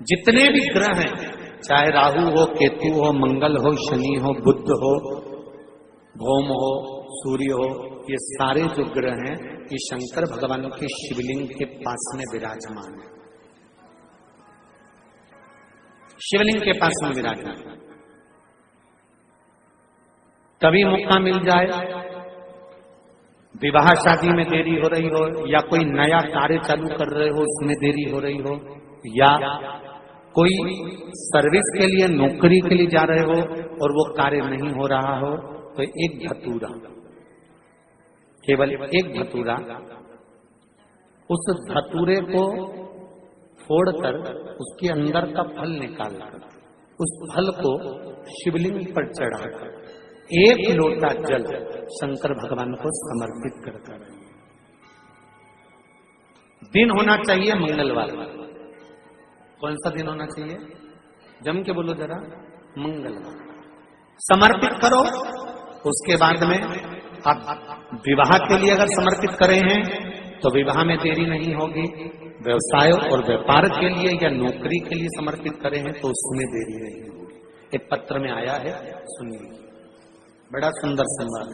जितने भी ग्रह हैं, चाहे राहु हो, केतु हो, मंगल हो, शनि हो, बुध हो, भौम हो, सूर्य हो, ये सारे जो ग्रह हैं ये शंकर भगवान के शिवलिंग के पास में विराजमान है। शिवलिंग के पास में विराजमान। कभी मौका मिल जाए, विवाह शादी में देरी हो रही हो, या कोई नया कार्य चालू कर रहे हो उसमें देरी हो रही हो, या कोई सर्विस के लिए, नौकरी के लिए जा रहे हो और वो कार्य नहीं हो रहा हो, तो एक धतूरा, केवल एक धतूरा, उस धतूरे को फोड़कर उसके अंदर का फल निकालकर उस फल को शिवलिंग पर चढ़ाकर एक लोटा जल शंकर भगवान को समर्पित करता है। दिन होना चाहिए मंगलवार। कौन सा दिन होना चाहिए? जम के बोलो जरा, मंगलवार। समर्पित करो। उसके बाद में आप विवाह के लिए अगर समर्पित करे हैं तो विवाह में देरी नहीं होगी। व्यवसाय और व्यापार के लिए या नौकरी के लिए समर्पित करे हैं तो उसमें देरी नहीं होगी। एक पत्र में आया है, सुनिए, बड़ा सुंदर संवाद।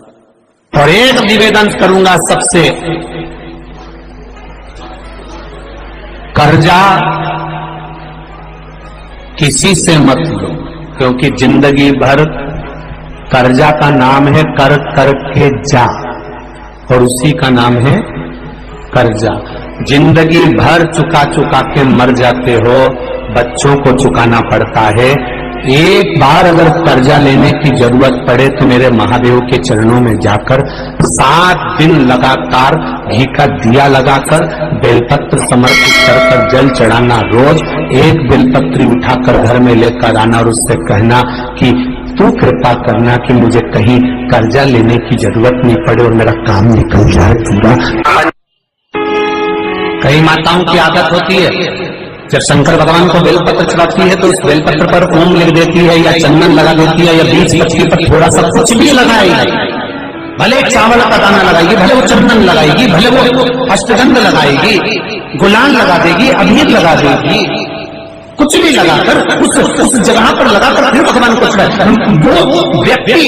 और एक निवेदन करूंगा सबसे, कर्जा किसी से मत लो, क्योंकि जिंदगी भर कर्जा का नाम है कर कर के जा, और उसी का नाम है कर्जा। जिंदगी भर चुका चुका के मर जाते हो, बच्चों को चुकाना पड़ता है। एक बार अगर कर्जा लेने की जरूरत पड़े तो मेरे महादेव के चरणों में जाकर 7 दिन लगातार घी का दिया लगाकर बेलपत्र समर्पित कर जल चढ़ाना। रोज एक बेलपत्री उठाकर घर में लेकर आना और उससे कहना कि तू कृपा करना कि मुझे कहीं कर्जा लेने की जरूरत नहीं पड़े और मेरा काम निकल जाए पूरा। कई माताओं की आदत होती है, जब शंकर भगवान को बेलपत्र चढ़ाती है तो उस बेलपत्र पर ओम लिख देती है या चंदन लगा देती है या बीच पत्ती पर थोड़ा सा कुछ भी लगाएगी। भले चावल का दाना लगाएगी, भले वो चंदन लगाएगी, भले वो अष्टगंध लगाएगी, गुलाल लगा देगी, अबीर लगा देगी, कुछ भी लगाकर उस जगह पर लगाकर फिर भगवान को चढ़ाए। वो व्यक्ति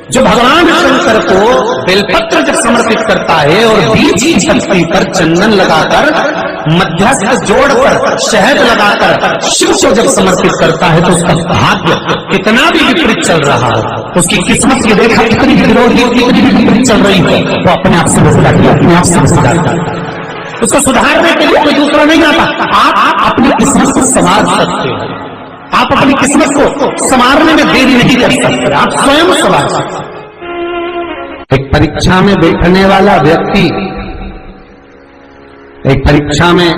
जो भगवान शंकर को बेलपत्र जब समर्पित करता है और बीच की छत्ती पर चंदन लगाकर, मध्यस्थ जोड़कर, शहद लगाकर शिव को जब समर्पित करता है तो उसका भाग्य कितना भी विपरीत चल रहा हो, उसकी किस्मत की रेखा कितनी विरोधी, कितनी भी विपरीत चल रही है, वो अपने आप से बचता है, अपने आप से बचता है। उसको सुधारने के लिए कोई दूसरा नहीं आता। आप अपनी किस्मत को संवार सकते हो, आप अपनी किस्मत को संवारने में देरी नहीं कर सकते, आप स्वयं संवार सकते। एक परीक्षा में बैठने वाला व्यक्ति, एक परीक्षा में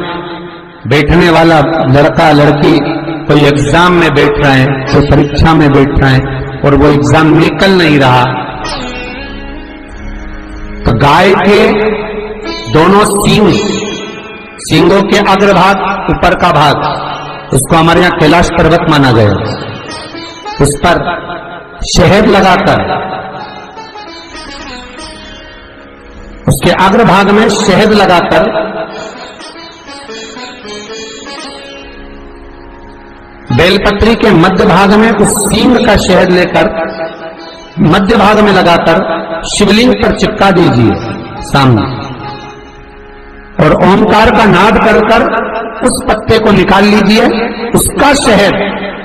बैठने वाला लड़का लड़की कोई एग्जाम में बैठ रहे हैं, कोई परीक्षा में बैठ रहे हैं और वो एग्जाम निकल नहीं रहा, तो गाय के दोनों सींगों के अग्रभाग, ऊपर का भाग, उसको हमारे यहां कैलाश पर्वत माना गया, उस पर शहद लगाकर, उसके अग्रभाग में शहद लगाकर बेलपत्री के मध्य भाग में उस सींग का शहद लेकर मध्य भाग में लगाकर शिवलिंग पर चिपका दीजिए सामने, और ओमकार का नाद कर कर उस पत्ते को निकाल लीजिए। उसका शहद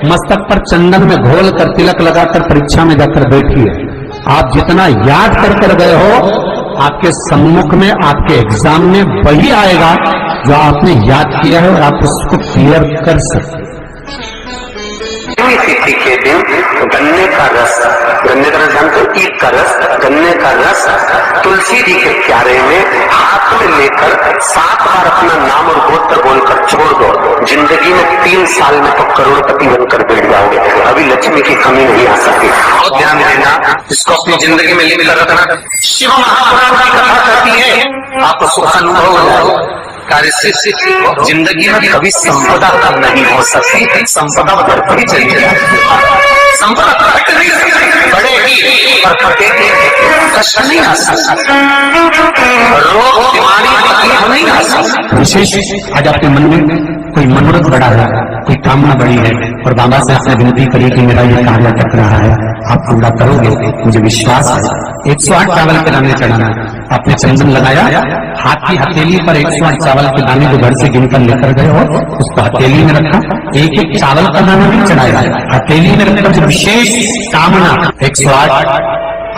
मस्तक पर चंदन में घोल कर तिलक लगाकर परीक्षा में जाकर बैठिए। आप जितना याद कर कर गए हो, आपके सम्मुख में, आपके एग्जाम में वही आएगा जो आपने याद किया है और आप उसको क्लियर कर सकते। तिथि के दिन गन्ने का रस, गन्ने का रस जानते हो, ईख का रस, गन्ने का रस तुलसी जी के क्यारे में हाथ में लेकर 7 बार अपना नाम और गोत्र बोलकर छोड़ दो। जिंदगी में 3 साल में तो करोड़पति बनकर बैठ जाओगे। अभी लक्ष्मी की कमी नहीं आ सकती। और ध्यान देना, इसको अपनी जिंदगी में लिख कर रखना। शिव महापुराण की कथा करती है, आपको सुख अनुभव हो जाए। कार्य से जिंदगी में कभी संपदा कम नहीं हो सकती, संपदा बढ़ती चली जाती है। संपदा घट नहीं सकती, बढ़ेगी पर घटेगी, कष्ट नहीं आ सकता, रोग बीमारी तकलीफ नहीं आ सकती। विशेष आज आपके मन में कोई मनोरथ बड़ा है, कोई कामना बड़ी है और बाबा से आपने विनती करी कि मेरा ये कार्य अटक रहा है, आप पूरा करोगे, मुझे विश्वास है। 108 चावल के दाने चढ़ाना, आपने चंदन लगाया, हाथ की हथेली पर 108 चावल के दाने को घर से गिनकर लेकर गए और उसको हथेली में रखा। एक एक चावल का दाना भी चढ़ाया, हथेली में रखकर जो विशेष कामना 108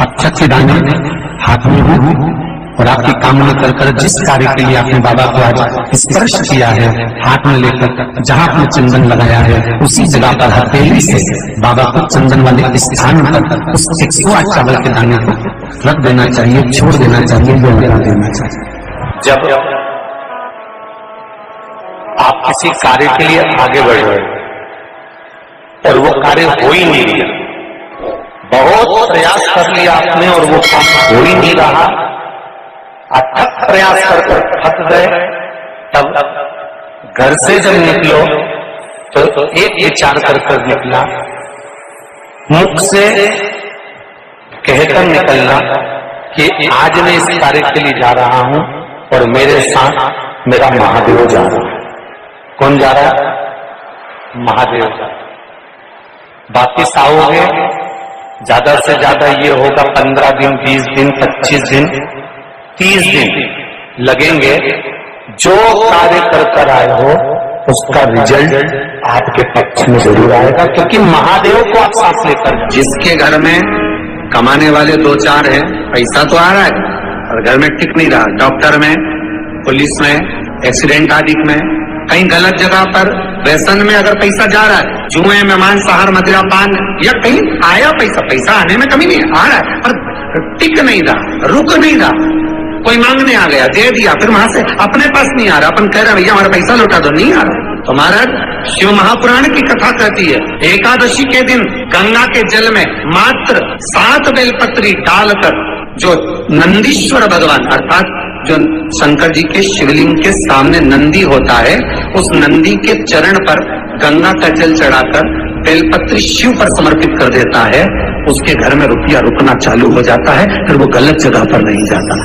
अक्षत के दाने हाथ में हो और आपकी कामना कर कर जिस कार्य के लिए आपने बाबा को आज स्पर्श किया है, हाथ में लेकर जहां आपने चंदन लगाया है उसी जगह पर हथेली से बाबा को चंदन वाले स्थान पर उस 108 चावल के दाने को रख देना चाहिए, छोड़ देना चाहिए, वो लगा देना चाहिए। जब आप किसी कार्य के लिए आगे बढ़ रहे हो और वो कार्य हो ही नहीं रहा, बहुत प्रयास कर लिया आपने और वो काम हो ही नहीं रहा, अथक प्रयास कर थक गए, तब घर से जब निकलो तो एक विचार कर निकला, मुख से कहकर निकलना कि आज मैं इस कार्य के लिए जा रहा हूं और मेरे साथ मेरा महादेव जा रहा है। कौन जा रहा है? महादेव जा रहा है। वापिस आओगे, ज्यादा से ज्यादा ये होगा 15 दिन, 20 दिन, 25 दिन, 30 दिन लगेंगे। जो कार्य कर आए हो उसका रिजल्ट आपके पक्ष में जरूर आएगा, क्योंकि महादेव को आप सांस लेकर, जिसके घर में कमाने वाले 2-4 हैं, पैसा तो आ रहा है और घर में टिक नहीं रहा, डॉक्टर में, पुलिस में, एक्सीडेंट आदि में, कहीं गलत जगह पर व्यसन में अगर पैसा जा रहा है, जुए में, मांसाहार, मदिरा पान, या कहीं आया पैसा आने में कमी नहीं है, आ रहा है पर टिक नहीं रहा, रुक नहीं रहा, कोई मांगने आ गया, दे दिया, फिर वहां से अपने पास नहीं आ रहा, अपन कह रहे भैया हमारा पैसा लौटा दो, नहीं आ रहा। तो महाराज शिव महापुराण की कथा कहती है, एकादशी के दिन गंगा के जल में मात्र 7 बेलपत्री डालकर जो नंदीश्वर भगवान अर्थात जो शंकर जी के शिवलिंग के सामने नंदी होता है, उस नंदी के चरण पर गंगा का जल चढ़ाकर बेलपत्री शिव पर समर्पित कर देता है, उसके घर में रुपया रुकना चालू हो जाता है, फिर वो गलत जगह पर नहीं जाता,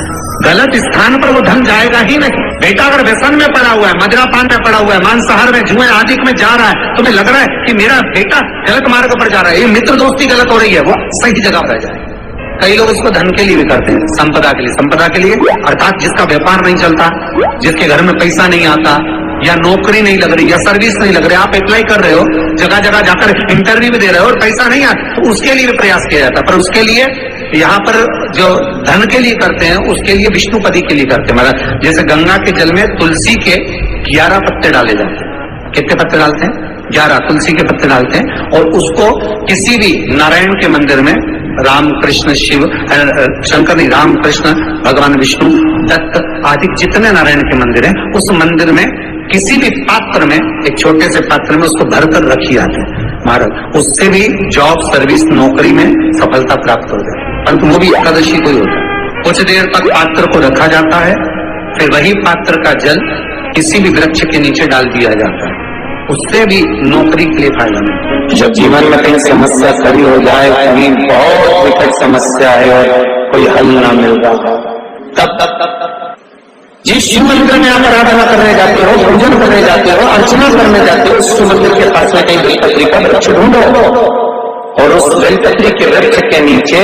गलत स्थान पर वो धन जाएगा ही नहीं। बेटा अगर व्यसन में पड़ा हुआ है, मदिरा पान में पड़ा हुआ है, मांसाहार में, जुए आदि में जा रहा है, तुम्हें लग रहा है कि मेरा बेटा गलत मार्ग पर जा रहा है, ये मित्र दोस्ती गलत हो रही है, वो सही जगह पर जाए। कई लोग इसको धन के लिए भी करते हैं, संपदा के लिए, संपदा के लिए अर्थात जिसका व्यापार नहीं चलता, जिसके घर में पैसा नहीं आता, या नौकरी नहीं लग रही, या सर्विस नहीं लग रही, आप अप्लाई कर रहे हो, जगह जगह जाकर इंटरव्यू भी दे रहे हो और पैसा नहीं आता, तो उसके लिए भी प्रयास किया जाता है। पर उसके लिए यहाँ पर जो धन के लिए करते हैं, उसके लिए विष्णुपदी के लिए करते हैं। मतलब जैसे गंगा के जल में तुलसी के 11 पत्ते डाले जाते हैं। कितने पत्ते डालते हैं? 11 तुलसी के पत्ते डालते हैं, और उसको किसी भी नारायण के मंदिर में, राम कृष्ण शिव शंकर नहीं, राम कृष्ण भगवान विष्णु दत्त आदि जितने नारायण के मंदिर हैं, उस मंदिर में किसी भी पात्र में, एक छोटे से पात्र में उसको भरकर रखी जाती है महाराज, उससे भी जॉब, सर्विस, नौकरी में सफलता प्राप्त हो जाती है। परंतु वो भी एकादशी को ही होता है। कुछ देर तक पात्र को रखा जाता है, फिर वही पात्र का जल किसी भी वृक्ष के नीचे डाल दिया जाता है, उससे भी नौकरी के लिए फायदा नहीं। जब जीवन में कहीं समस्या खड़ी हो जाए, कहीं बहुत विकट समस्या है और कोई हल ना मिल रहा, तब जिस शिव मंदिर में आप आराधना करने जाते हो, पूजन करने जाते हो, अर्चना करने जाते हो, उस मंदिर के पास में कहीं बेलपत्री का वृक्ष ढूंढो और उस बेलपत्री के वृक्ष के नीचे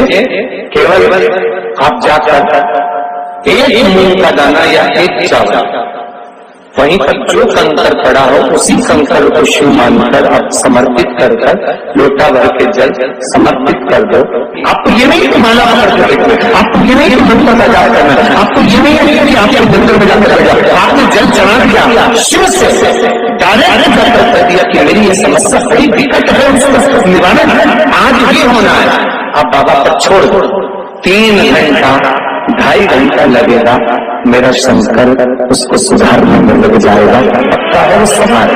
केवल आप जाकर एक मूंग का दाना या एक चावल, वहीं पर जो कंकर पड़ा हो उसी कंकर को शिव मानकर आप समर्पित कर लोटा भर के जल समर्पित कर दो। आपको ये नहीं कि माला पकड़, आपको ये नहीं कि मंत्र का जाप करना, आपको ये नहीं कि आपके मंदिर में जाकर आपने जल चढ़ा दिया, शिव से डायरेक्ट कर दिया कि मेरी ये समस्या बड़ी विकट है, उसका निवारण आज ही होना है। आप बाबा पर छोड़ दो, 3 घंटा 2.5 घंटा लगेगा, मेरा शंकर उसको सुधारने में लग जाएगा, पक्का है वो सुधार।